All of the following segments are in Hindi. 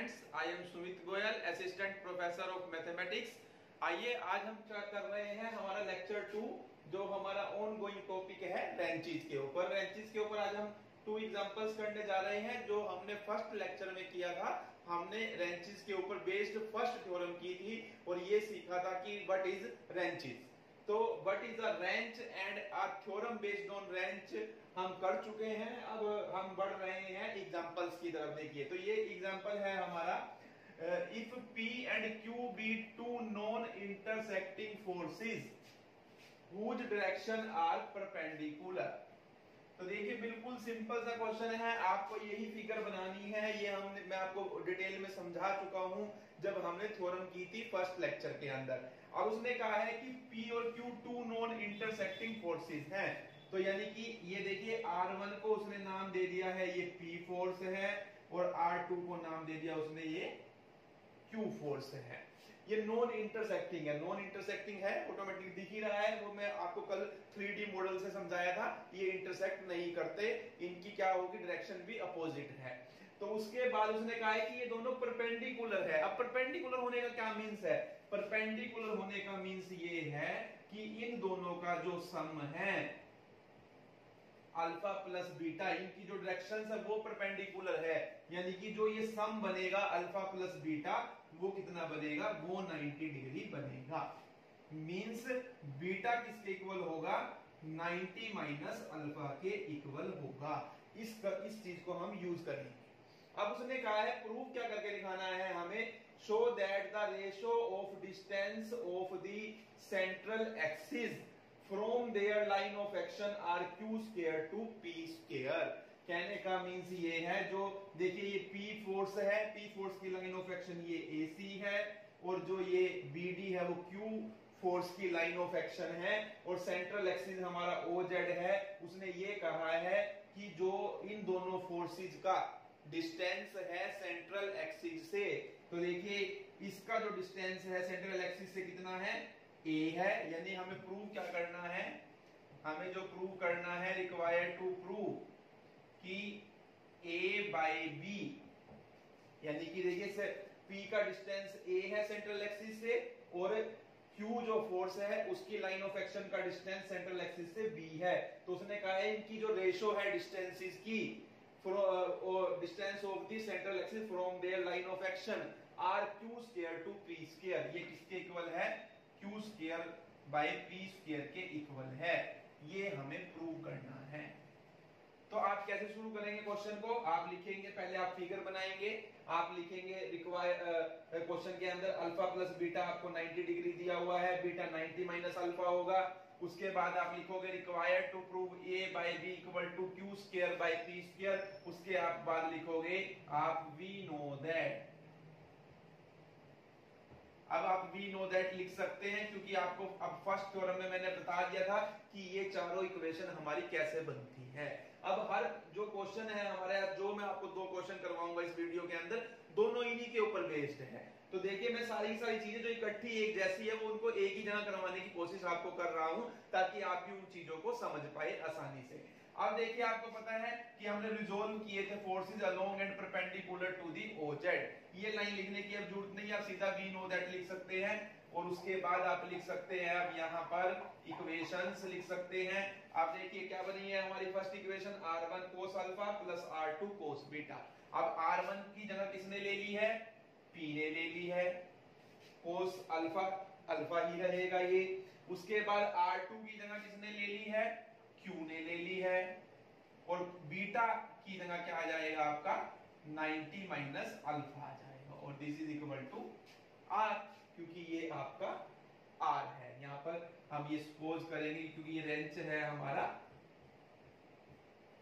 Students, I am Sumit Goyal, assistant professor of mathematics. आइए आज हम कर रहे हैं हमारा लेक्चर 2, जो हमारा ऑन गोइंग टॉपिक है रेंचेस के ऊपर। रेंचेस के ऊपर आज हम 2 एग्जांपल्स करने जा रहे हैं जो हमने फर्स्ट लेक्चर में किया था। हमने रेंचेस के ऊपर बेस्ड फर्स्ट थ्योरम की थी और ये सीखा था कि व्हाट इज रेंचेस। तो what is a wrench and a theorem based on wrench हम कर चुके हैं। अब हम बढ़ रहे हैं एग्जांपल्स की तरफ। देखिए, तो ये एग्जांपल है हमारा, if P and Q be two non intersecting forces whose direction are perpendicular। तो देखिए, बिल्कुल सिंपल सा क्वेश्चन है, आपको यही फिगर बनानी है। ये मैं आपको डिटेल में समझा चुका हूं जब हमने थ्योरम की थी फर्स्ट लेक्चर के अंदर। अब उसने कहा है कि P और Q two non intersecting forces हैं। तो यानी कि ये देखिए, R1 को उसने नाम दे दिया है ये P फोर्स है, और R2 को नाम दे दिया उसने ये Q फोर्स है। ये नॉन इंटरसेक्टिंग है। नॉन इंटरसेक्टिंग है, ऑटोमेटिक दिख ही रहा है, वो मैं आपको कल 3D मॉडल से समझाया था। ये इंटरसेक्ट नहीं करते, इनकी क्या होगी, डायरेक्शन भी अपोजिट है। तो उसके बाद उसने कहा है कि ये दोनों परपेंडिकुलर है। अब परपेंडिकुलर होने का क्या मीन्स है? परपेंडिकुलर होने का मीन्स ये है कि इन दोनों का जो सम है अल्फा प्लस बीटा, इनकी जो डायरेक्शन है वो परपेंडिकुलर है। यानी कि जो ये सम बनेगा अल्फा प्लस बीटा, वो कितना बनेगा, वो 90 डिग्री बनेगा। मींस बीटा किसके इक्वल होगा, 90 माइनस अल्फा के इक्वल होगा। इस चीज को हम यूज करेंगे। अब उसने कहा है प्रूफ क्या करके दिखाना है हमें, show that the ratio of distance of the central axis from their line of action are Q square to P square. कहने का मीन्स ये है, जो देखिए ये P फोर्स है, P फोर्स की लाइन ऑफ एक्शन ये AC है, और जो ये BD है वो Q फोर्स की लाइन ऑफ एक्शन है, और सेंट्रल एक्सिस हमारा OZ है। उसने ये कहा है कि जो इन दोनों फोर्सेस का डिस्टेंस है सेंट्रल एक्सिस से, तो देखिए इसका जो डिस्टेंस है सेंट्रल एक्सिस से कितना है, A है। यानी हमें प्रूव क्या करना है, हमें जो प्रूव करना है, रिक्वायर्ड टू प्रूव कि A बाई B, यानी कि देखिए P का डिस्टेंस A है सेंट्रल एक्सिस से, और Q जो फोर्स है उसकी लाइन ऑफ एक्शन का डिस्टेंस सेंट्रल एक्सिस से B है। तो उसने कहा है इनकी जो रेशो है डिस्टेंसेस की, distance of the central axis from their line of action are Q square to P square, ये किसके इक्वल है, Q square by P square के इक्वल है। ये हमें प्रूव करना है। तो आप कैसे शुरू करेंगे क्वेश्चन को, आप लिखेंगे, पहले आप फिगर बनाएंगे, आप लिखेंगे क्वेश्चन के अंदर अल्फा प्लस बीटा आपको 90 डिग्री दिया हुआ है, बीटा 90 माइनस अल्फा होगा। उसके बाद आप लिखोगे required to prove A by B equal to Q square by P square. उसके आप बाद लिखोगे आप वी नो दैट। अब आप वी नो दैट लिख सकते हैं, क्योंकि आपको अब फर्स्ट थ्योरम में मैंने बता दिया था कि ये चारों इक्वेशन हमारी कैसे बनती है। अब हर जो क्वेश्चन है हमारे, जो मैं आपको 2 क्वेश्चन करवाऊंगा इस वीडियो के अंदर, दोनों इन्हीं के ऊपर बेस्ड है। तो देखिए, मैं सारी चीजें जो इकट्ठी एक जैसी है वो उनको एक ही जगह करवाने की कोशिश आपको कर रहा हूं, ताकि आप भी उन चीजों को समझ पाए आसानी से। अब देखिए, आपको पता है कि हमने रिजोल्व किए थे forces along and perpendicular to the OZ। ये लाइन लिखने की अब जरूरत नहीं, आप सीधा वी नो दैट लिख सकते हैं। और उसके बाद आप लिख सकते हैं, अब यहां पर इक्वेशंस लिख सकते हैं। आप देखिए क्या बनी है हमारी first equation, R1 cos alpha plus R2 cos beta. अब R1 की जगह किसने ले ली है, P ने ले ली है, cos अल्फा अल्फा ही रहेगा ये। उसके बाद R2 की जगह किसने ले ली है, Q ने ले ली है, और बीटा की जगह क्या आ जाएगा आपका 90 माइनस अल्फा आ जाएगा, और this is equal to R, क्योंकि ये आपका R है। यहां पर हम ये सपोज करेंगे क्योंकि ये रेंच है हमारा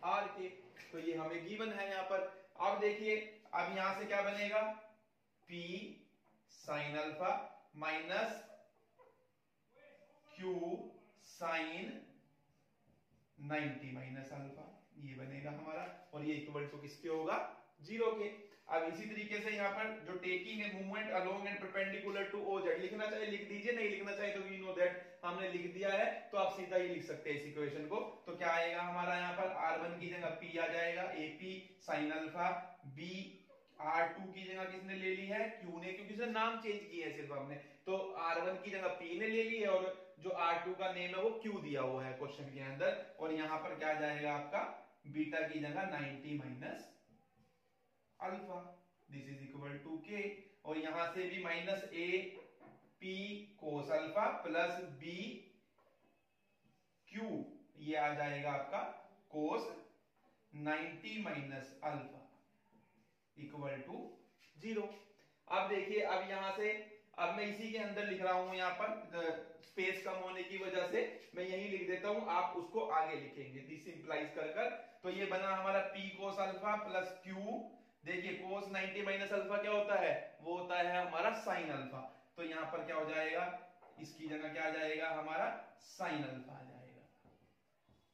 R के, तो ये हमें गिवन है यहां पर। अब देखिए, अब यहां से क्या बनेगा, P sine alpha minus Q sine 90 minus alpha, ये बनेगा हमारा, और ये इक्वल टू किसके होगा, 0 के। अब इसी तरीके से यहां पर जो टेकिंग है movement along and perpendicular to OZ, लिखना चाहे लिख दीजिए, नहीं लिखना चाहे तो वी नो दैट हमने लिख दिया है, तो आप सीधा ही लिख सकते हैं इस इक्वेशन को। तो क्या आएगा हमारा, यहां पर R1 की जगह P आ जाएगा, AP sine alpha B R2 की जगह किसने ले ली है, Q ने, क्योंकि उसने नाम चेंज किए हैं सिर्फ हमने, तो R1 की जगह P ने ले ली है, और जो R2 का नेम है वो Q दिया हुआ है क्वेश्चन के अंदर, और यहां पर क्या जाएगा आपका बीटा की जगह 90 minus alpha, this is equal to K, और यहां से भी minus A P cos alpha plus B Q, ये आ जाएगा आपका cos 90 minus alpha equal to 0। अब देखिए, अब यहां से अब मैं इसी के अंदर लिख रहा हूं, यहां पर स्पेस कम होने की वजह से मैं यही लिख देता हूं, आप उसको आगे लिखेंगे, दिस इंप्लाइज कर कर। तो ये बना हमारा P cos alpha plus Q, देखिए कोस 90 माइनस अल्फा क्या होता है, वो होता है हमारा साइन अल्फा, तो यहां पर क्या हो जाएगा, इसकी जगह क्या आ जाएगा हमारा साइन अल्फा आ जाएगा।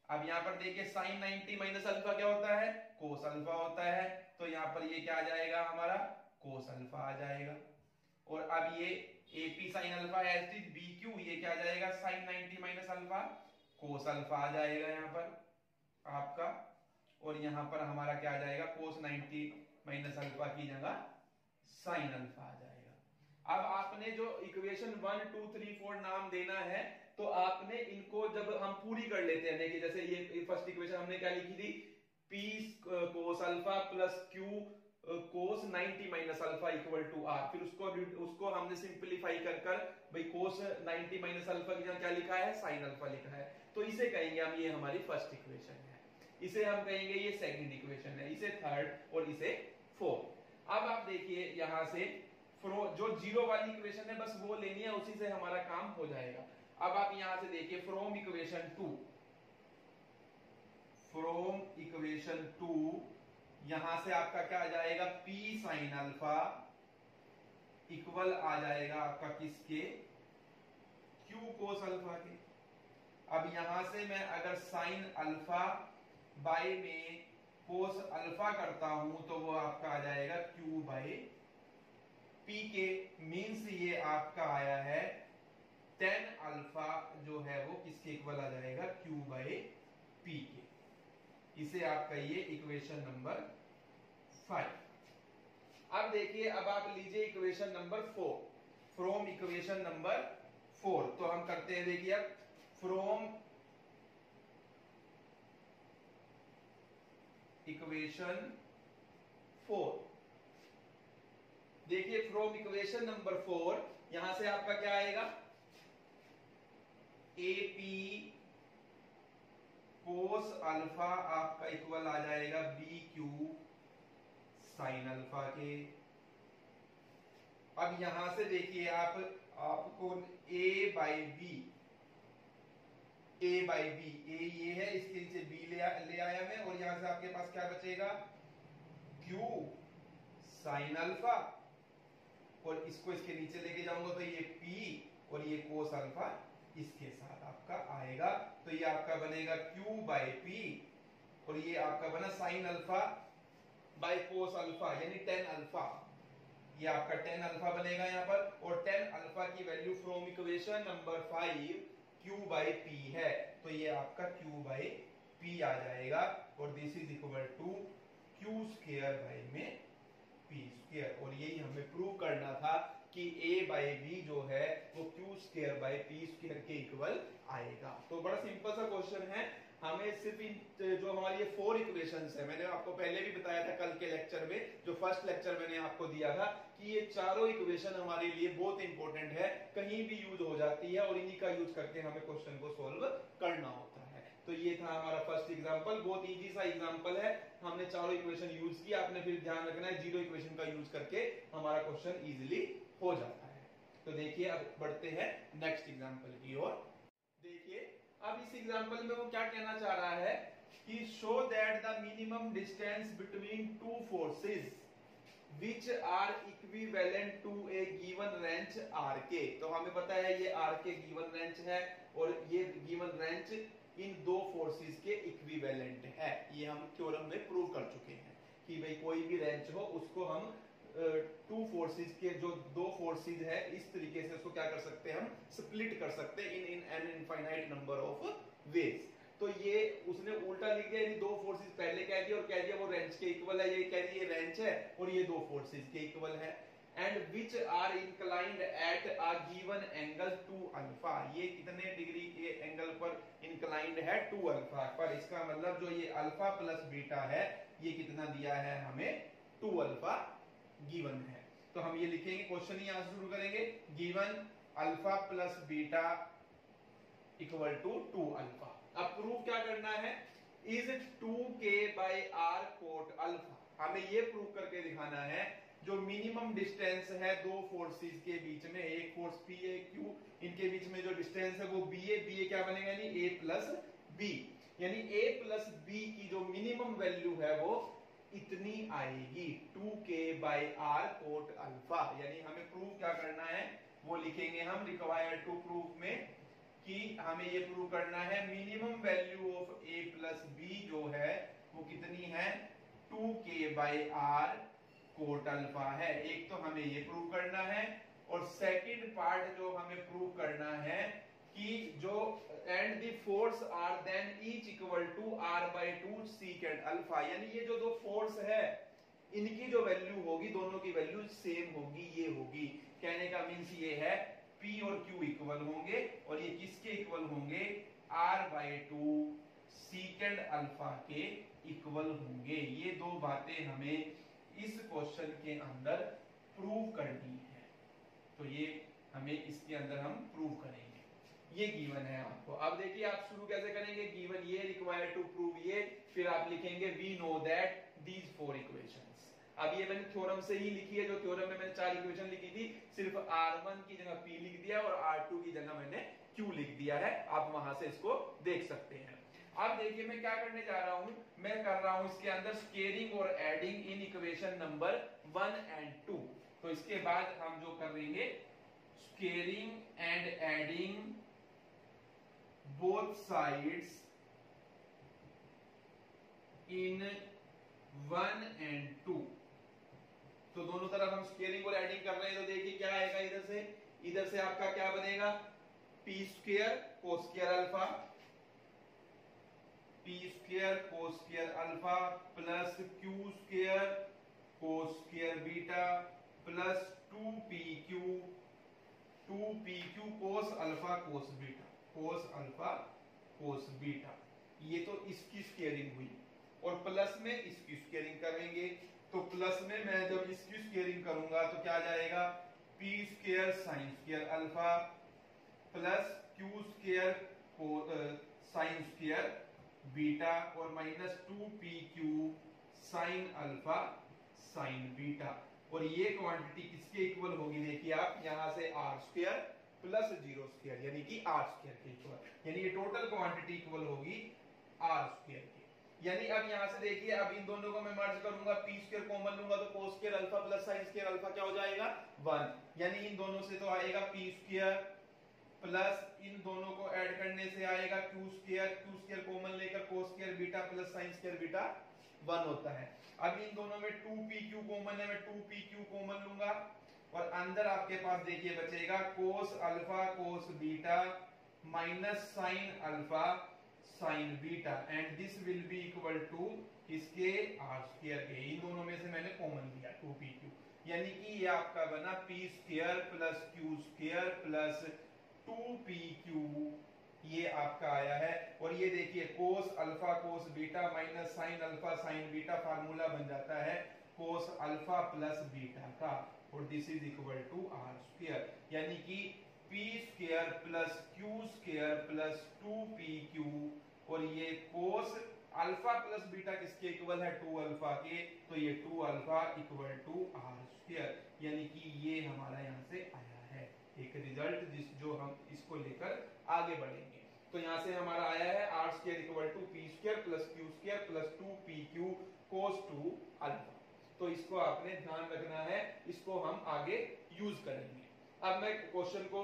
अब यहां पर देखिए साइन 90 माइनस अल्फा क्या होता है, कोस अल्फा होता है, तो यहां पर ये क्या आ जाएगा हमारा कोस अल्फा आ जाएगा, और अब ये AP sine alpha as it is BQ, ये क्या आ जाएगा sine 90 minus alpha cos alpha आ जाएगा यहां पर आपका, और यहां पर हमारा क्या आ जाएगा कोस 90 माइनस अल्फा की जगह साइन अल्फा आ जाएगा। अब आपने जो इक्वेशन 1 2 3 4 नाम देना है, तो आपने इनको जब हम पूरी कर लेते हैं, देखिए जैसे ये फर्स्ट इक्वेशन हमने क्या लिखी थी, P cos alpha plus Q cos 90 minus alpha equal to R, फिर उसको हमने सिंपलीफाई कर कर भाई कोस 90 माइनस अल्फा की जगह क्या लिखा है साइन अल्फा लिखा है, तो इसे कहेंगे हम ये हमारी फर्स्ट इक्वेशन है, इसे हम कहेंगे ये सेकंड इक्वेशन है, इसे थर्ड और इसे फोर्थ। अब आप देखिए यहां से जो जीरो वाली इक्वेशन है बस वो लेनी है, उसी से हमारा काम हो जाएगा। अब आप यहां से देखिए फ्रॉम इक्वेशन 2 यहां से आपका क्या आ जाएगा P साइन अल्फा इक्वल आ जाएगा आपका किसके, Q कोस अल्फा के। अब यहां से मैं अगर साइन अल्फा बाय में कोस अल्फा करता हूं तो वो आपका आ जाएगा Q बाय P के, मीन्स ये आपका आया है tan अल्फा जो है वो किसके इक्वल आ जाएगा Q बाय P के, इसे आपका ये इक्वेशन नंबर 5। अब देखिए, अब आप लीजिए equation number 4, from equation number 4, तो हम करते हैं, देखिए अब फ्रॉम इक्वेशन 4, देखिए फ्रॉम इक्वेशन नंबर 4 यहां से आपका क्या आएगा, AP कोस अल्फा आपका इक्वल आ जाएगा BQ साइन अल्फा के। अब यहां से देखिए आपको A बाई बी, A ये है, इसके नीचे B ले आया मैं, और यहां से आपके पास क्या बचेगा Q साइन अल्फा, और इसको इसके नीचे लेके जाऊंगा तो ये P और ये कोस अल्फा इसके साथ आपका आएगा, तो ये आपका बनेगा Q बाई P, और ये आपका बना sine alpha by cos alpha यानी tan अल्फा, ये आपका tan अल्फा बनेगा यहाँ पर, और tan अल्फा की value from equation number 5 Q by P है, तो ये आपका Q बाई P आ जाएगा, और this is equal to Q square by में P स्क्वायर, और यही हमें प्रूव करना था कि A बाई B जो है वो Q square by P square के इक्वल आएगा। तो बड़ा सिंपल सा क्वेश्चन है, हमें सिर्फ इन जो हमारी ये 4 इक्वेशंस है, मैंने आपको पहले भी बताया था कल के लेक्चर में, जो फर्स्ट लेक्चर मैंने आपको दिया था, कि ये चारों इक्वेशन हमारे लिए बहुत इंपॉर्टेंट है, कहीं भी यूज हो जाती है, और इन्हीं का यूज करके हमें क्वेश्चन को सोल्व करना होता है। तो ये था हमारा फर्स्ट एग्जांपल, बहुत इजी सा एग्जांपल है, हमने चारों इक्वेशन यूज किया, आपने फिर ध्यान रखना है जीरो इक्वेशन का यूज करके हमारा क्वेश्चन इजीली हो जाता है। तो देखिए अब बढ़ते हैं नेक्स्ट एग्जांपल की ओर। देखिए अब इस एग्जांपल में वो क्या कहना चाह रहा है कि show that the minimum distance between two forces which are equivalent to a given wrench RK। तो हमें पता है ये RK गिवन रेंच है, और ये गिवन रेंच इन दो फोर्सेस के इक्विवेलेंट है, ये हम थ्योरम में प्रूव कर चुके हैं कि भाई कोई भी रेंच हो उसको हम टू फोर्सेस के जो दो फोर्सेस है इस तरीके से उसको क्या कर सकते हैं, हम स्प्लिट कर सकते हैं in an infinite number of ways. तो ये उसने उल्टा लिख दिया, यानी दो फोर्सेस पहले कह दिया और कह दिया वो रेंच के इक्वल है, ये कह दिया रेंच है और ये दो फोर्सेस के इक्वल है। And which are inclined at a given angle 2 alpha, ये कितने डिग्री के एंगल पर इंक्लाइंड है 2 अल्फा पर। इसका मतलब जो ये अल्फा प्लस बीटा है ये कितना दिया है हमें 2 अल्फा गिवन है। तो हम ये लिखेंगे, क्वेश्चन ही यहां से शुरू करेंगे, given alpha plus beta equal to 2 alpha. अब प्रूफ क्या करना है, is 2k by r cot alpha. हमें ये प्रूव करके दिखाना है जो मिनिमम डिस्टेंस है दो फोर्सेस के बीच में, एक फोर्स P एक Q, इनके बीच में जो डिस्टेंस है वो B है, B क्या बनेगा यानी A प्लस B, यानी A प्लस B की जो मिनिमम वैल्यू है वो इतनी आएगी 2k by r cot alpha. यानी हमें प्रूव क्या करना है वो लिखेंगे हम रिक्वायर्ड टू प्रूफ में कि हमें ये प्रूव करना है minimum value of A plus B जो है वो कितनी है 2k by r cot alpha है। एक तो हमें ये प्रूव करना है और सेकंड पार्ट जो हमें प्रूव करना है कि जो and the force are then each equal to r by 2 secant alpha, यानी ये जो दो फोर्स है इनकी जो वैल्यू होगी दोनों की वैल्यू सेम होगी, ये होगी। कहने का मीन्स ये है P और Q इक्वल होंगे और ये किसके इक्वल होंगे r बाय 2 सीकेंड अल्फा के इक्वल होंगे। ये दो बातें हमें इस क्वेश्चन के अंदर प्रूव करनी है, तो ये हमें इसके अंदर हम प्रूव करेंगे। ये गिवन है आपको। अब देखिए आप शुरू कैसे करेंगे, गिवन ये रिक्वायर्ड टू प्रूव ये, फिर आप लिखेंगे we know that these 4 equations. अब ये मैंने थ्योरम से ही लिखी है, जो थ्योरम में मैंने 4 इक्वेशन लिखी थी, सिर्फ R1 की जगह P लिख दिया और R2 की जगह मैंने Q लिख दिया है। आप वहां से इसको देख सकते हैं। अब देखिए मैं क्या करने जा रहा हूं, मैं कर रहा हूं इसके अंदर स्केलिंग और adding in equation number 1 and 2। तो इसके बाद हम जो करेंगे scaling and adding both sides in 1 and 2। तो दोनों तरफ हम स्केलिंग और एडिंग कर रहे हैं, तो देखिए क्या आएगा इधर से आपका क्या बनेगा p square cos square alpha, p square cos square alpha plus q square cos square beta plus 2pq cos alpha cos beta, cos alpha cos beta. ये तो इसकी स्क्वायरिंग हुई और प्लस में इसकी स्क्वायरिंग करेंगे। तो प्लस में मैं जब इसकी स्क्वायरिंग करूंगा तो क्या जाएगा p square sin square alpha plus q square sin square beta और minus 2pq sin alpha sin बीटा। और ये क्वांटिटी किसके इक्वल होगी, देखिए आप यहां से r स्क्वायर प्लस 0 स्क्वायर यानी कि r स्क्वायर के इक्वल, यानी ये टोटल क्वांटिटी इक्वल होगी r स्क्वायर के। यानी अब यहां से देखिए अब इन दोनों को मैं मर्ज करूंगा, p स्क्वायर कॉमन लूंगा तो cos square alpha plus sin square alpha क्या हो जाएगा 1, यानी इन दोनों से तो आएगा p स्क्वायर प्लस इन दोनों को ऐड करने से आएगा q स्क्वायर कॉमन लेकर cos square beta plus sin square beta 1 होता है। अब इन दोनों में 2pq कॉमन है, मैं 2pq कॉमन लूंगा और अंदर आपके पास देखिए बचेगा cos alpha cos beta minus sin alpha sin beta and this will be equal to इसके r स्क्वायर के। इन दोनों में से मैंने कॉमन लिया 2pq, यानी कि ये आपका बना p square plus q square plus 2pq, ये आपका आया है। और ये देखिए cos alpha cos beta minus sin alpha sin beta, formula बन जाता है cos अल्फा प्लस बीटा का, और this is equal to r square, यानी कि p square plus q square plus 2pq और ये cos अल्फा प्लस बीटा किसके इक्वल है 2 अल्फा के, तो ये 2 alpha equal to r square, यानी कि ये हमारा यहाँ से आया है एक रिजल्ट जो हम इसको लेकर आगे बढ़ेंगे। तो यहां से हमारा आया है r square equal to p square plus q square plus 2pq cos 2 alpha. तो इसको आपने ध्यान रखना है, इसको हम आगे यूज करेंगे। अब मैं क्वेश्चन को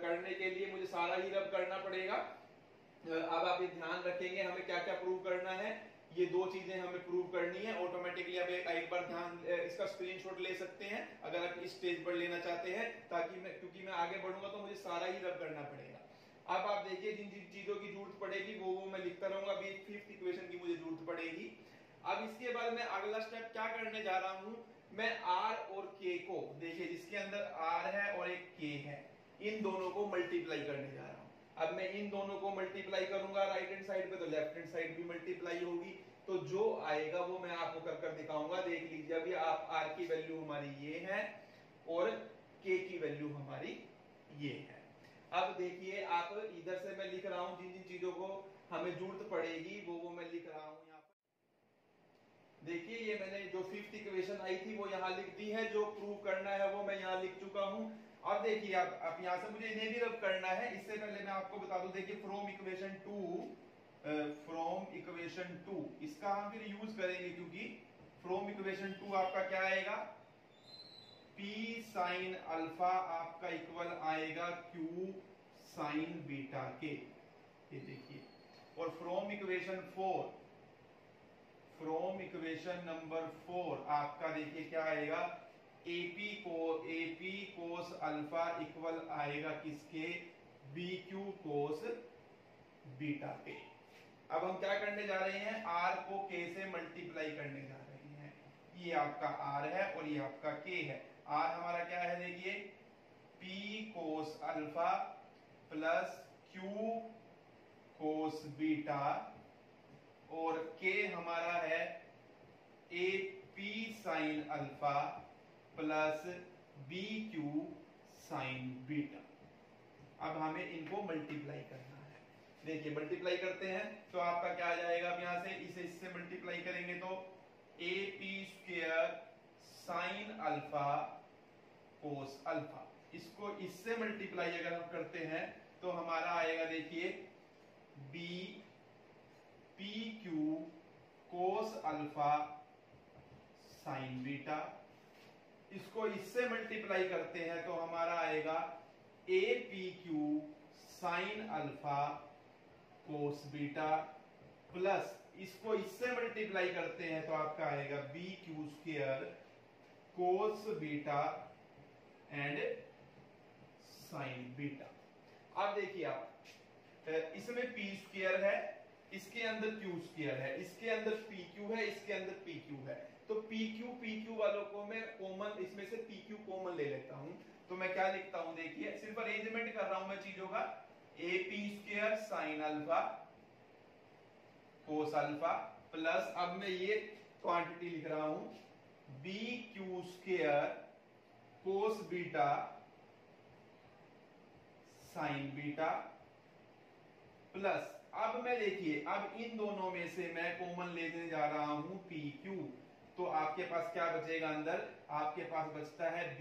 करने के लिए मुझे सारा ही रब करना पड़ेगा। अब आप ये ध्यान रखेंगे हमें क्या क्या प्रूव करना है, ये दो चीजें हमें प्रूव करनी है ऑटोमेटिकली। अब एक बार ध्यान इसका स्क्रीनशॉट ले सकते हैं अगर आप इस स्टेज पर लेना चाहते हैं, ताकि मैं क्योंकि मैं आगे बढ़ूंगा तो मुझे सारा ही रब करना पड़ेगा। अब आप देखिए जिन जिन चीजों की जरूरत पड़ेगी वो मैं लिखता रहूंगा। अभी फिफ्थ इक्वेशन की मुझे जरूरत पड़ेगी। अब इसके बाद मैं अगला स्टेप क्या करने जा रहा हूं, मैं आर और के को, देखिए जिसके अंदर आर है और एक के है, इन दोनों को मल्टीप्लाई करने जा रहा हूं। अब मैं इन दोनों को मल्टीप्लाई करूंगा राइट हैंड साइड पे, तो लेफ्ट हैंड साइड भी मल्टीप्लाई होगी। तो जो आएगा वो मैं आपको कर कर दिखाऊंगा। देख लीजिए अभी आप आर की वैल्यू हमारी ये है और के की वैल्यू हमारी ये है। अब देखिए आप इधर से मैं लिख रहा हूं जिन जिन चीजों को हमें जरूरत पड़ेगी वो मैं लिख रहा हूं यहाँ पर। देखिए ये मैंने जो फिफ्थ इक्वेशन आई थी वो यहाँ लिख दी है, जो प्रूव करना है वो मैं यहाँ लिख चुका हूं। अब देखिए आप यहाँ से मुझे इन्हें भी रब करना है। इससे पहले मैं आपको बता दूं, देखिए फ्रॉम इक्वेशन टू इसका हम फिर यूज करेंगे, क्योंकि फ्रॉम इक्वेशन टू आपका क्या आएगा, P साइन अल्फा आपका इक्वल आएगा Q साइन बीटा के, ये देखिए। और फ्रॉम इक्वेशन नंबर 4 आपका देखिए क्या आएगा, AP कोस अल्फा इक्वल आएगा किसके, BQ कोस बीटा के। अब हम क्या करने जा रहे हैं, R को K से मल्टीप्लाई करने जा रहे हैं। ये आपका R है और ये आपका K है। R हमारा क्या है, देखिए P cos alpha plus Q cos beta, और K हमारा है AP sine alpha plus BQ sign beta. अब हमें इनको मल्टीप्लाई करना है। देखिए मल्टीप्लाई करते हैं तो आपका क्या आ जाएगा, अब यहां से इसे इससे मल्टीप्लाई करेंगे तो AP square sine alpha cos alpha, इसको इससे मल्टीप्लाई अगर हम करते हैं तो हमारा आएगा देखिए BPQ कोस अल्फा साइन बीटा। इसको इससे मल्टीप्लाई करते हैं तो हमारा आएगा APQ sign alpha cos beta, plus इसको इससे मल्टीप्लाई करते हैं तो आपका आएगा BQ square cos beta and sign beta. अब देखिए आप इसमें P स्क्वायर है, इसके अंदर Q स्क्वायर है, इसके अंदर PQ है, इसके अंदर PQ है। तो PQ वालों को मैं कॉमन, इसमें से PQ कॉमन ले लेता हूं। तो मैं क्या लिखता हूं, देखिए सिर्फ अरेंजमेंट कर रहा हूं मैं चीजों का। AP square sine alpha cos alpha plus, अब मैं ये क्वांटिटी लिख रहा हूं BQ square cos beta sine beta, plus अब मैं देखिए अब इन दोनों में से मैं कॉमन लेने जा रहा हूं PQ। तो आपके पास क्या बचेगा, अंदर आपके पास बचता है B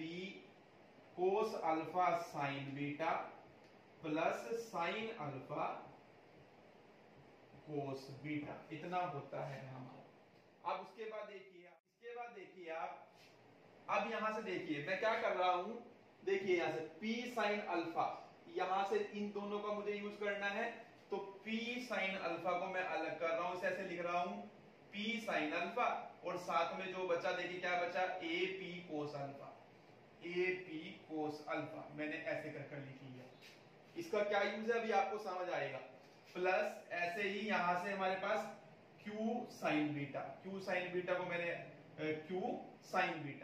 cos alpha sine beta plus sine alpha cos beta, इतना होता है हमारा। अब उसके बाद देखिए आप अब यहां से देखिए मैं क्या कर रहा हूं, देखिए यहां से P साइन अल्फा, यहां से इन दोनों का मुझे यूज करना है। तो P साइन अल्फा को मैं अलग कर रहा हूं, इसे ऐसे लिख रहा हूं P साइन अल्फा, और साथ में जो बचा देखिए क्या बचा, AP cos alpha, AP cos alpha मैंने ऐसे कर लिख लिया। इसका क्या यूज है अभी आपको समझ आएगा। प्लस ऐसे ही यहां से हमारे पास Q sign beta, Q sign beta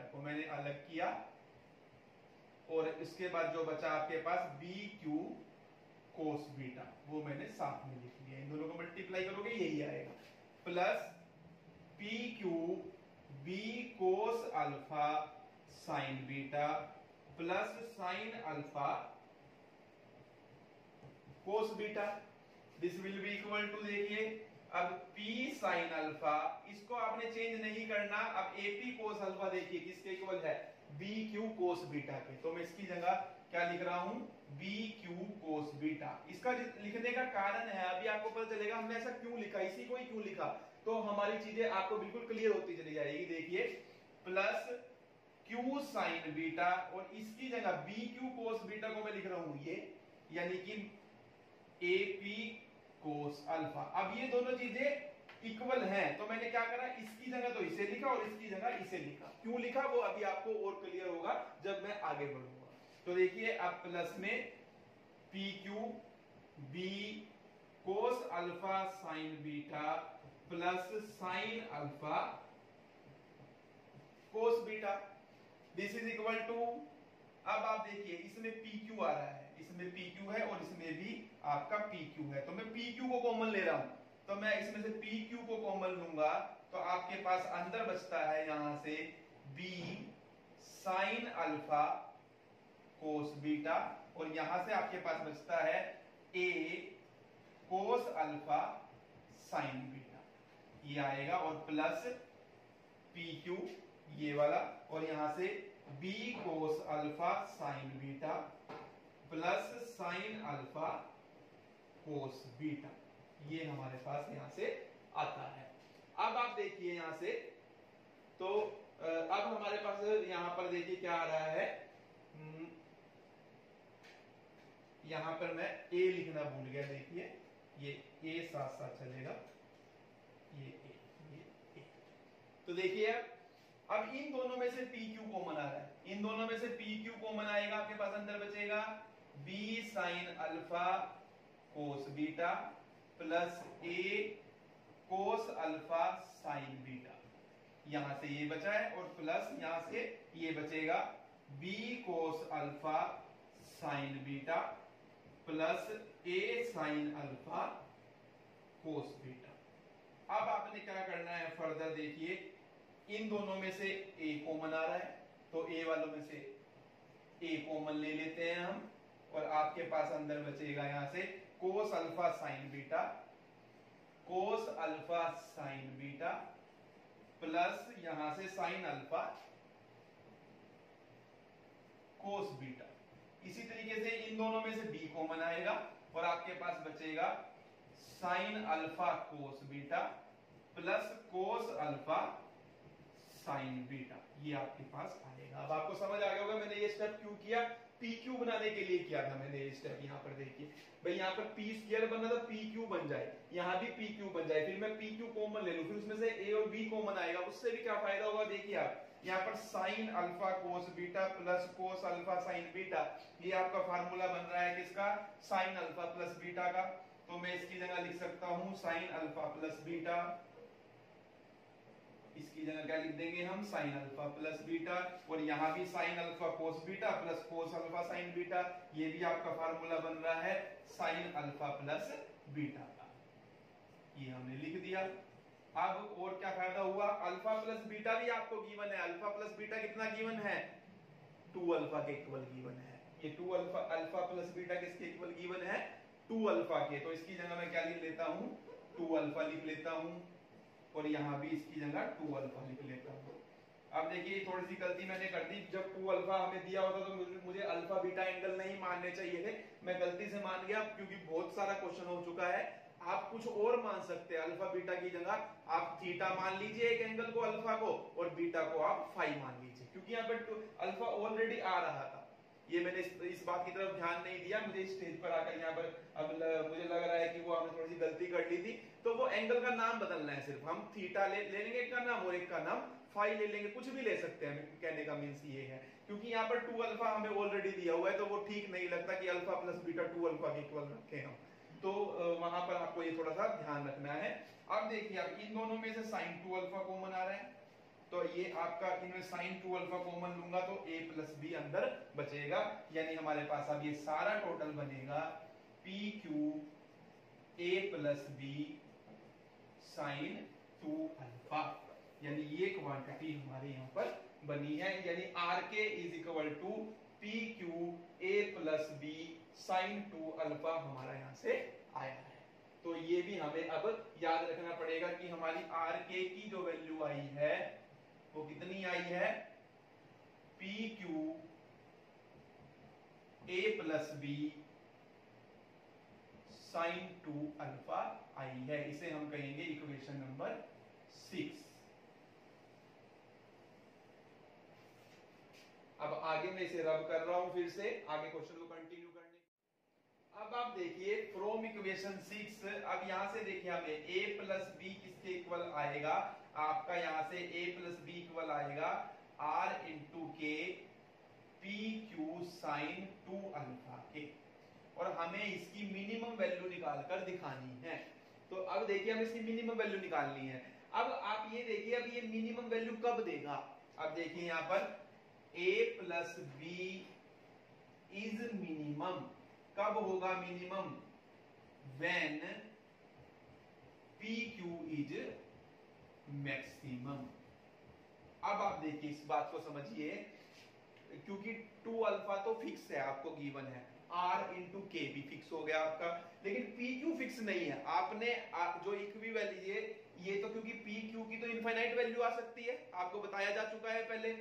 को मैंने अलग किया, और इसके बाद जो बचा आपके पास BQ कोस बीटा, वो मैंने साथ में लिख लिया। इन दोनों को मल्टीप्लाई करोगे यही आएगा, plus PQ B cos alpha sine beta plus sine alpha cos beta, this will be equal to, देखिए अब P साइन अल्फा, इसको आपने चेंज नहीं करना। अब AP कोस अल्फा देखिए किसके इक्वल है, BQ कोस बीटा के। तो मैं इसकी जगह क्या लिख रहा हूं, BQ कोस बीटा। इसका लिखने का कारण है, अभी आपको पता चलेगा हमने ऐसा क्यों लिखा, इसी को ही क्यों लिखा, तो हमारी चीजें आपको बिल्कुल क्लियर होती चली जाएगी। देखिए प्लस Q साइन बीटा, और इसकी जगह BQ कोस बीटा को मैं लिख रहा हूं ये, यानी कि AP कोस अल्फा। अब ये दोनों चीजें इक्वल हैं, तो मैंने क्या करा, इसकी जगह तो इसे लिखा और इसकी जगह इसे लिखा। क्यों लिखा वो अभी आपको और क्लियर होगा जब मैं आगे बढ़ूंगा। तो देखिए अब प्लस में PQ B cos alpha sine beta plus sine alpha cos beta, this is equal to, अब आप देखिए इसमें PQ आ रहा है, इसमें PQ है और इसमें भी आपका PQ है, तो मैं PQ को कॉमन ले रहा हूं, तो मैं इसमें से PQ को कॉमन लूंगा तो आपके पास अंदर बचता है यहां से B sign alpha cos beta और यहां से आपके पास बचता है A cos alpha sine beta, ये आएगा और प्लस PQ ये वाला और यहां से B cos alpha sine beta plus sine alpha cos beta, ये हमारे पास यहां से आता है। अब आप देखिए यहां से, तो अब हमारे पास यहां पर देखिए क्या आ रहा है, यहां पर मैं A लिखना भूल गया, देखिए ये A साथ साथ चलेगा, ये A। तो देखिए अब इन दोनों में से PQ कॉमन आ रहा है, इन दोनों में से PQ कॉमन आएगा, आपके पास अंदर बचेगा B sign alpha cos beta plus A cos alpha sine beta, यहां से ये बचा है और प्लस यहां से ये बचेगा B cos alpha sine beta plus A sign alpha cos beta. अब आपने क्या करना है फर्दर, देखिए इन दोनों में से A कॉमन आ रहा है तो A वालों में से A कॉमन ले लेते हैं हम और आपके पास अंदर बचेगा यहां से कोस अल्फा साइन बीटा, कोस अल्फा साइन बीटा प्लस यहां से साइन अल्फा कोस बीटा। इसी तरीके से इन दोनों में से B कॉमन आएगा और आपके पास बचेगा sign alpha cos beta plus cos alpha sine beta, ये आपके पास आएगा। अब आपको समझ आ गया होगा मैंने ये स्टेप क्यों किया, PQ बनाने के लिए किया था मैंने ये स्टेप। यहाँ पर देखिए भाई यहाँ पर P स्क्वायर बनना था, PQ बन जाए, यहाँ भी PQ बन जाए, फिर मैं PQ कॉमन ले लूं, फिर उसमें से A और B कॉमन आएगा, उससे भी क्या फायदा होगा, देखिए आप यहाँ पर sign alpha cos beta plus cos alpha sine beta, ये आपका फार्मूला बन रहा है किसका, साइन अल्फा प्लस बीटा का। तो मैं इसकी जगह लिख सकता हूं साइन अल्फा प्लस बीटा, इसकी जगह क्या लिख देंगे हम, साइन अल्फा प्लस बीटा, और यहां भी sign alpha cos beta plus cos alpha sine beta, ये भी आपका फार्मूला बन रहा है साइन अल्फा प्लस बीटा का, ये हमने लिख दिया। अब और क्या फायदा हुआ, अल्फा प्लस बीटा भी आपको गिवन है, अल्फा प्लस बीटा कितना गिवन है, 2 अल्फा के इक्वल गिवन है, ये 2 अल्फा, अल्फा प्लस बीटा किसके इक्वल गिवन है, 2 अल्फा के, तो इसकी जगह मैं क्या लिख लेता हूं, 2 अल्फा लिख लेता हूं और यहां भी इसकी जगह 2 अल्फा लिख लेता हूं। अब देखिए थोड़ी सी गलती मैंने कर दी, जब 2 अल्फा हमें दिया होता तो मुझे अल्फा बीटा एंगल नहीं मानने चाहिए थे, मैं गलती से मान गया, क्योंकि बहुत सारा क्वेश्चन हो चुका है। आप कुछ और मान सकते हैं, अल्फा बीटा की जगह आप थीटा मान लीजिए एक एंगल को, अल्फा को, और बीटा को आप फाई मान लीजिए, क्योंकि यहाँ पर अल्फा ऑलरेडी आ रहा था, ये मैंने इस बात की तरफ ध्यान नहीं दिया, मुझे स्टेज पर आकर यहाँ पर अब मुझे लग रहा है कि वो हमने थोड़ी सी गलती कर ली थी। तो वो एंगल का नाम बदलना है, सिर्फ हम थीटा ले लेंगे एक का नाम और एक का नाम फाई ले लेंगे, कुछ भी ले सकते हैं, कहने का मीन्स ये है, क्योंकि यहाँ पर 2 अल्फा हमें ऑलरेडी दिया हुआ है, तो वो ठीक नहीं लगता कि अल्फा प्लस बीटा 2 अल्फा के इक्वल रखें हम, तो वहां पर आपको ये थोड़ा सा ध्यान रखना है। अब देखिए आप इन दोनों में से साइन 2 अल्फा कॉमन आ रहा है, तो ये आपका इनमें साइन 2 अल्फा कॉमन लूंगा तो a प्लस बी अंदर बचेगा, यानी हमारे पास अब ये सारा टोटल बनेगा PQ a plus B sine 2 alpha, यानी ये क्वांटिटी हमारे यहाँ पर बनी है, यानी RK is equal to PQ a plus B sine 2 alpha हमारा यहाँ से आया है। तो ये भी हमें अब याद रखना पड़ेगा कि हमारी RK की जो वैल्यू आई है वो कितनी आई है, PQ a plus B sine 2 alpha आई है, इसे हम कहेंगे इक्वेशन नंबर 6। अब आगे मैं इसे रब कर रहा हूं, फिर से आगे क्वेश्चन को कंटिन्यू करने। अब आप देखिए फ्रॉम इक्वेशन 6, अब यहां से देखिए हमें a प्लस बी किसके इक्वल आएगा, आपका यहां से a प्लस बी इक्वल आएगा r इंटू के PQ साइन 2 अल्फा के। और हमें इसकी मिनिमम वैल्यू निकाल कर दिखानी है। तो अब देखिए हमें इसकी मिनिमम वैल्यू निकालनी है। अब आप ये देखिए अब ये मिनिमम वैल्यू कब देगा। अब देखिए यहां पर a plus B is minimum, कब होगा minimum, when P Q is maximum. अब आप देखिए इस बात को समझिए, क्योंकि 2 अल्फा तो फिक्स है, आपको गिवन है, r इंटू के भी फिक्स हो गया आपका, लेकिन पी क्यू फिक्स नहीं है। आपने जो इक्वी वैल्यू ये तो क्योंकि पी क्यू की तो इनफाइनाइट वैल्यू आ सकती है, आपको बताया जा चुका है पहले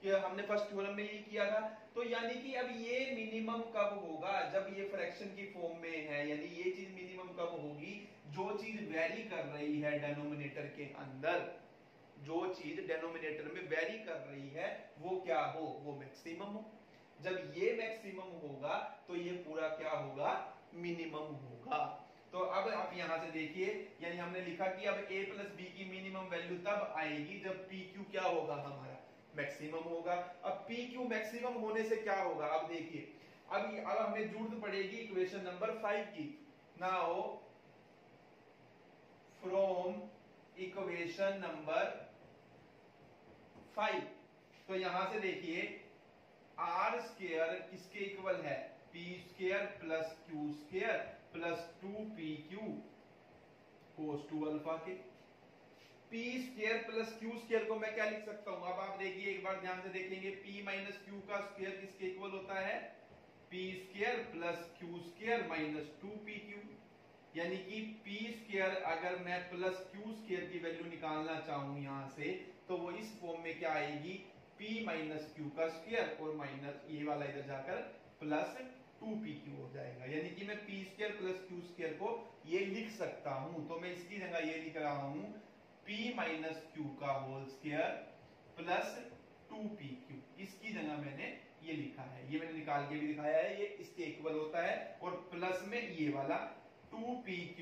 कि हमने फर्स्ट थ्योरम में ये किया था। तो यानी कि अब ये मिनिमम कब होगा, जब ये फ्रैक्शन की फॉर्म में है, यानी ये चीज मिनिमम कब होगी, जो चीज वेरी कर रही है डेनोमिनेटर के अंदर, जो चीज डेनोमिनेटर में वेरी कर रही है वो क्या हो, वो मैक्सिमम हो। जब ये मैक्सिमम होगा तो ये पूरा क्या होगा, मिनिमम होगा। तो अब आप यहां से देखिए, यानी हमने लिखा कि अब a प्लस बी की मिनिमम वैल्यू तब आएगी जब पी क्यू क्या होगा, हमारा मैक्सिमम होगा। अब पी क्यू मैक्सिमम होने से क्या होगा, अब देखिए अब हमें जरूरत पड़ेगी इक्वेशन नंबर 5 की। नाउ फ्रॉम इक्वेशन नंबर 5, तो यहां से देखिए आर स्क्वायर किसके इक्वल है, P square plus Q square plus 2pq कोस 2 अल्फा के। P square plus Q square को मैं क्या लिख सकता हूं, अब आप देखिए एक बार ध्यान से देखेंगे, p माइनस क्यू का स्क्वायर किसके इक्वल होता है, P square plus Q square minus 2pq। यानी कि पी स्क्वायर अगर मैं प्लस क्यू स्क्वायर की वैल्यू निकालना चाहूं यहां से, तो वो इस फॉर्म में क्या आएगी, p माइनस क्यू का स्क्वायर और माइनस ये वाला इधर जाकर प्लस 2pq हो जाएगा। यानी कि मैं p square plus Q square को ये लिख सकता हूं, तो मैं इसकी जगह ये लिख रहा हूं p माइनस क्यू का होल स्क्वायर प्लस 2pq, इसकी जगह मैंने ये लिखा है, ये मैंने निकाल के भी दिखाया है, ये इसके इक्वल होता है, और प्लस में ये वाला 2pq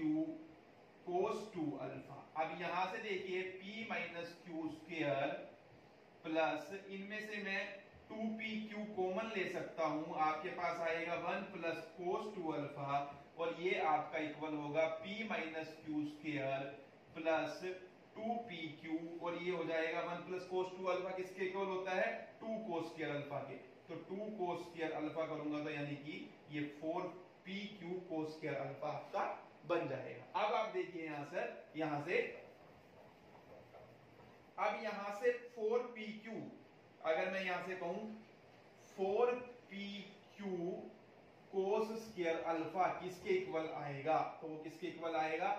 cos 2 अल्फा। अब यहां से देखिए p minus Q square plus, इनमें से मैं 2pq कॉमन ले सकता हूं, आपके पास आएगा 1 प्लस cos 2 अल्फा, और ये आपका इक्वल होगा p minus Q square plus 2pq, और ये हो जाएगा 1 प्लस cos 2 अल्फा किसके इक्वल होता है, 2 cos स्क्वायर अल्फा के। तो 2 cos स्क्वायर अल्फा करूंगा तो यानी कि ये 4pq cos स्क्वायर अल्फा आपका बन जाएगा। अब आप देखिए अब यहां से 4pq, अगर मैं यहां से कहूं 4pq cos स्क्वायर अल्फा किसके इक्वल आएगा, तो वो किसके इक्वल आएगा,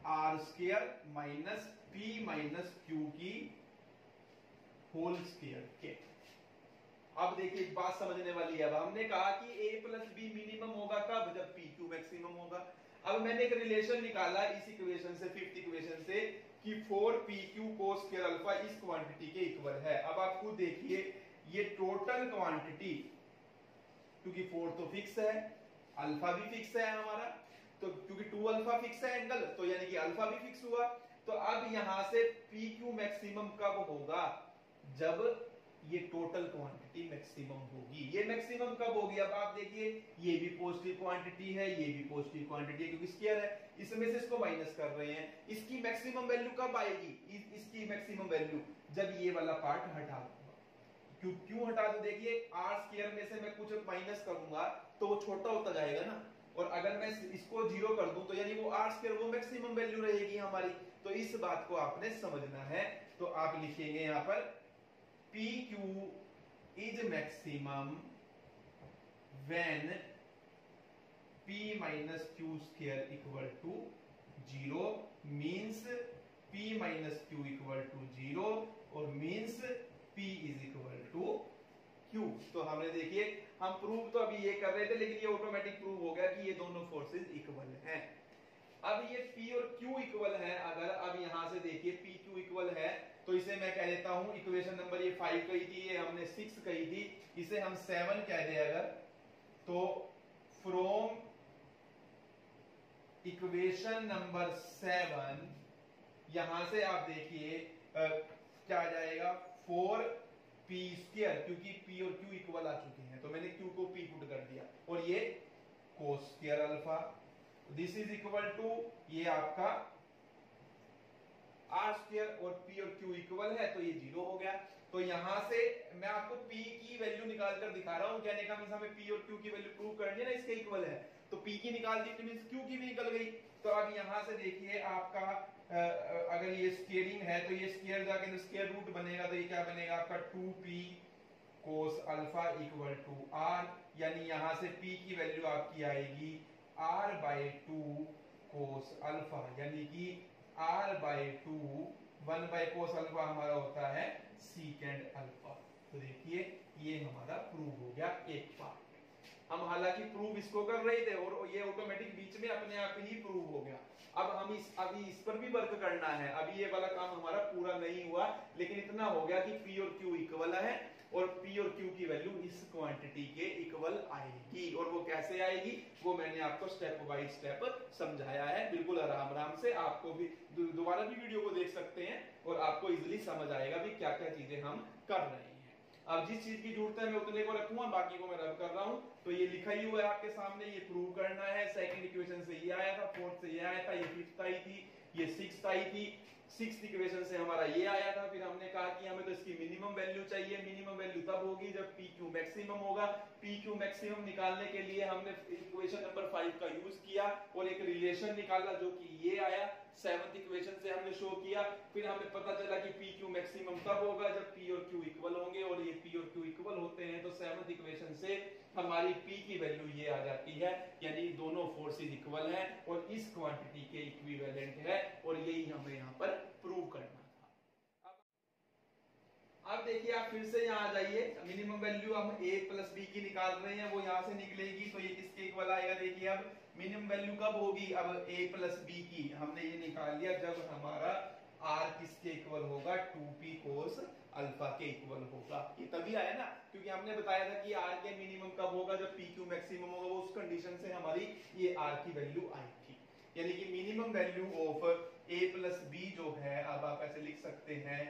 R square minus P minus Q की होल स्क्वायर के। अब देखिए एक बात समझने वाली है, अब हमने कहा कि a प्लस बी मिनिमम होगा कब, जब पी क्यू मैक्सिमम होगा। अब मैंने एक रिलेशन निकाला इस इक्वेशन से, फिफ्थ इक्वेशन से, कि 4pq cos स्क्वायर अल्फा इस क्वांटिटी के इक्वल है। अब आप खुद देखिए ये टोटल क्वांटिटी, क्योंकि 4 तो फिक्स है, अल्फा भी फिक्स है हमारा, तो क्योंकि 2 अल्फा फिक्स है एंगल, तो यानी कि अल्फा भी फिक्स हुआ। तो अब यहां से pq मैक्सिमम कब होगा, जब ये टोटल क्वांटिटी मैक्सिमम होगी। ये मैक्सिमम कब होगी, अब आप देखिए ये भी पॉजिटिव क्वांटिटी है, ये भी पॉजिटिव क्वांटिटी है, क्योंकि स्क्वायर है, इसमें से इसको माइनस कर रहे हैं। इसकी मैक्सिमम वैल्यू कब आएगी, इसकी मैक्सिमम वैल्यू जब ये वाला पार्ट हटा दूंगा। क्यों हटा दूं, देखिए आर स्क्वायर में से मैं कुछ माइनस करूंगा तो वो छोटा होता जाएगा ना, और अगर मैं इसको 0 कर दूं तो यानी वो आर स्क्वायर वो मैक्सिमम वैल्यू रहेगी हमारी। तो इस बात को आपने समझना है। तो आप लिखेंगे यहां पर PQ is maximum when P minus Q square equal to 0, means P minus Q equal to 0, और means P is equal to Q। तो हमने देखिए हम प्रूव तो अभी ये कर रहे थे, लेकिन ये ऑटोमेटिक प्रूव हो गया कि ये दोनों फोर्सेस इक्वल हैं। अब ये P और Q इक्वल है, अगर अब यहां से देखिए P Q इक्वल है, तो इसे मैं कह देता हूं इक्वेशन नंबर ये 5 कही थी, ये हमने 6 कही थी, इसे हम 7 कह दे अगर, तो फ्रॉम इक्वेशन नंबर 7 यहां से आप देखिए क्या आ जाएगा, 4p स्क्वायर, क्योंकि p और q इक्वल आ चुके हैं, तो मैंने q को p पुट कर दिया, और ये cos square alpha, this is equal to ये आपका आर स्क्वायर, और पी और क्यू इक्वल है तो ये 0 हो गया। तो यहां से मैं आपको पी की वैल्यू निकाल कर दिखा रहा हूं, कहने का मींस हमें पी और क्यू की वैल्यू प्रूव करनी है ना, इसके इक्वल है, तो पी की निकाल दी तो मींस क्यू की भी निकल गई। तो अब यहां से देखिए आपका अगर ये स्क्वेयरिंग है तो ये स्क्वायर जाके स्क्वायर रूट बनेगा, तो ये क्या बनेगा आपका 2p cos alpha equal to R, यानी यहां से p की वैल्यू आपकी आएगी r/2 कोस अल्फा, यानी कि r/2 1 कोस अल्फा हमारा होता है सीकेंड अल्फा। तो देखिए ये हमारा प्रूव हो गया एक पार्ट। हम हालांकि प्रूव इसको कर रहे थे और ये ऑटोमेटिक बीच में अपने आप ही प्रूव हो गया। अब हम अभी इस पर भी वर्क करना है, अभी ये वाला काम हमारा पूरा नहीं हुआ, लेकिन इतना हो गया कि P और Q इक्वल है और P और Q की वैल्यू इस क्वांटिटी के इक्वल आएगी। और वो कैसे आएगी वो मैंने आपको स्टेप बाय स्टेप समझाया है, बिल्कुल आराम आराम से। आपको भी दोबारा भी वीडियो को देख सकते हैं और आपको इजिली समझ आएगा भी क्या क्या चीजें हम कर रहे हैं। अब जिस चीज की जरूरत है मैं उतने को रखूंगा, बाकी को मैं रब कर रहा हूं। तो ये लिखा ही हुआ है आपके सामने, ये प्रूव करना है। सेकंड इक्वेशन से ये आया था, फोर्थ से ये आया था, ये फिफ्थ आई थी, ये सिक्स्थ आई थी, सिक्स्थ इक्वेशन से हमारा ये आया था। फिर हमने कहा कि हमें तो इसकी मिनिमम वैल्यू चाहिए। मिनिमम वैल्यू तब होगी जब पी क्यू मैक्सिमम होगा। पी क्यू मैक्सिमम निकालने के लिए हमने इक्वेशन नंबर 5 का यूज किया और एक रिलेशन निकाला जो कि ये आया। सेवंथ इक्वेशन से हमने शो किया। फिर हमें पता चला कि पी क्यू मैक्सिमम तब होगा जब पी और क्यू इक्वल होंगे, और ये पी और क्यू इक्वल होते हैं। तो सेवंथ इक्वेशन से हमारी पी की वैल्यू ये आ जाती है, यानी दोनों फोर्सेस इक्वल हैं और इस क्वांटिटी के इक्विवेलेंट है, और यही हमें यहाँ पर प्रूव करना था। अब देखिए आप फिर से यहाँ आ जाइए, मिनिमम वैल्यू हम a प्लस बी की निकाल रहे हैं, वो यहाँ से निकलेगी तो ये किसके इक्वल आएगा। देखिए अब मिनिमम वैल्यू कब होगी, अब a प्लस बी की हमने ये निकाल लिया जब हमारा r किसके इक्वल होगा, 2p कोस अल्फा के इक्वल होगा। ये तभी आया ना क्योंकि हमने बताया था कि r के मिनिमम कब होगा, जब p q मैक्सिमम होगा। वो उस कंडीशन से हमारी ये r की वैल्यू आई थी, यानी कि minimum value of a plus B जो है, अब आप ऐसे लिख सकते हैं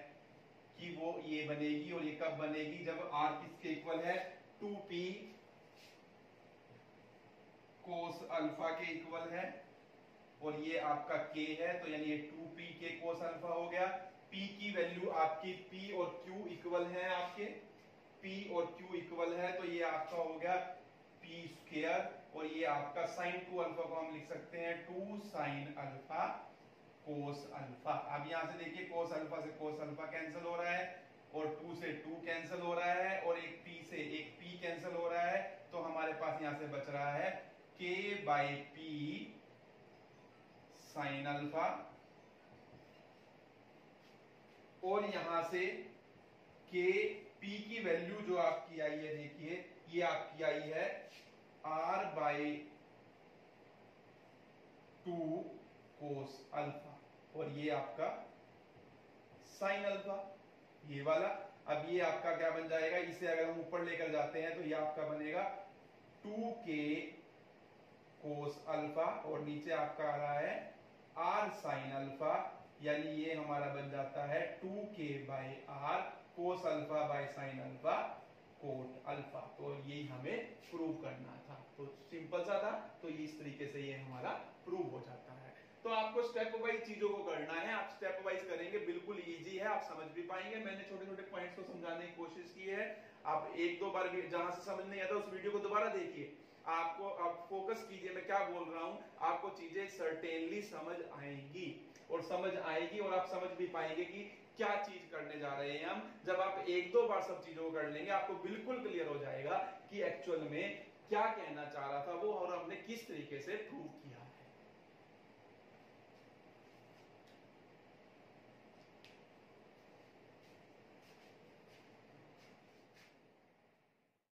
कि वो ये बनेगी। और ये कब बनेगी, जब r किसके इक्वल है, 2p कोस अल्फा के इक्वल है, और ये आपका k है, तो यानी ये 2p के कोस अल्फा हो गया। p की वैल्यू आपकी p और q इक्वल है, आपके p और q इक्वल है, तो ये आपका हो गया p स्क्वायर, और ये आपका sin 2 अल्फा को हम लिख सकते हैं 2 sin अल्फा कोस अल्फा। अब यहां से देखिए कोस अल्फा से कोस अल्फा कैंसिल हो रहा है, और 2 से 2 कैंसिल हो रहा है, और एक p से एक p कैंसिल हो रहा है। तो हमारे पास यहां से बच रहा है k by p sine alpha, और यहां से k p की वैल्यू जो आपकी आई है, देखिए ये आपकी आई है r बाई 2 कोस अल्फा, और ये आपका साइन अल्फा ये वाला। अब ये आपका क्या बन जाएगा, इसे अगर हम ऊपर लेकर जाते हैं तो ये आपका बनेगा 2k कोस अल्फा, और नीचे आपका आ रहा है r साइन अल्फा, यानी ये हमारा बन जाता है 2k by r cos alpha by sine alpha coat alpha. तो यही हमें प्रूव करना था, तो सिंपल सा था। तो ये इस तरीके से ये हमारा प्रूव हो जाता है। तो आपको स्टेप वाइज चीजों को करना है, आप स्टेप वाइज करेंगे, बिल्कुल इजी है, आप समझ भी पाएंगे। मैंने छोटे छोटे पॉइंट्स को समझाने की कोशिश की है। आप एक दो बार जहां से समझ नहीं आता उस वीडियो को दोबारा देखिए, आपको आप फोकस कीजिए मैं क्या बोल रहा हूं, आपको चीजें सर्टेनली समझ आएंगी, और समझ आएगी और आप समझ भी पाएंगे कि क्या चीज करने जा रहे हैं हम। जब आप एक दो बार सब चीजों को कर लेंगे, आपको बिल्कुल क्लियर हो जाएगा कि एक्चुअल में क्या कहना चाह रहा था वो, और हमने किस तरीके से प्रूव किया।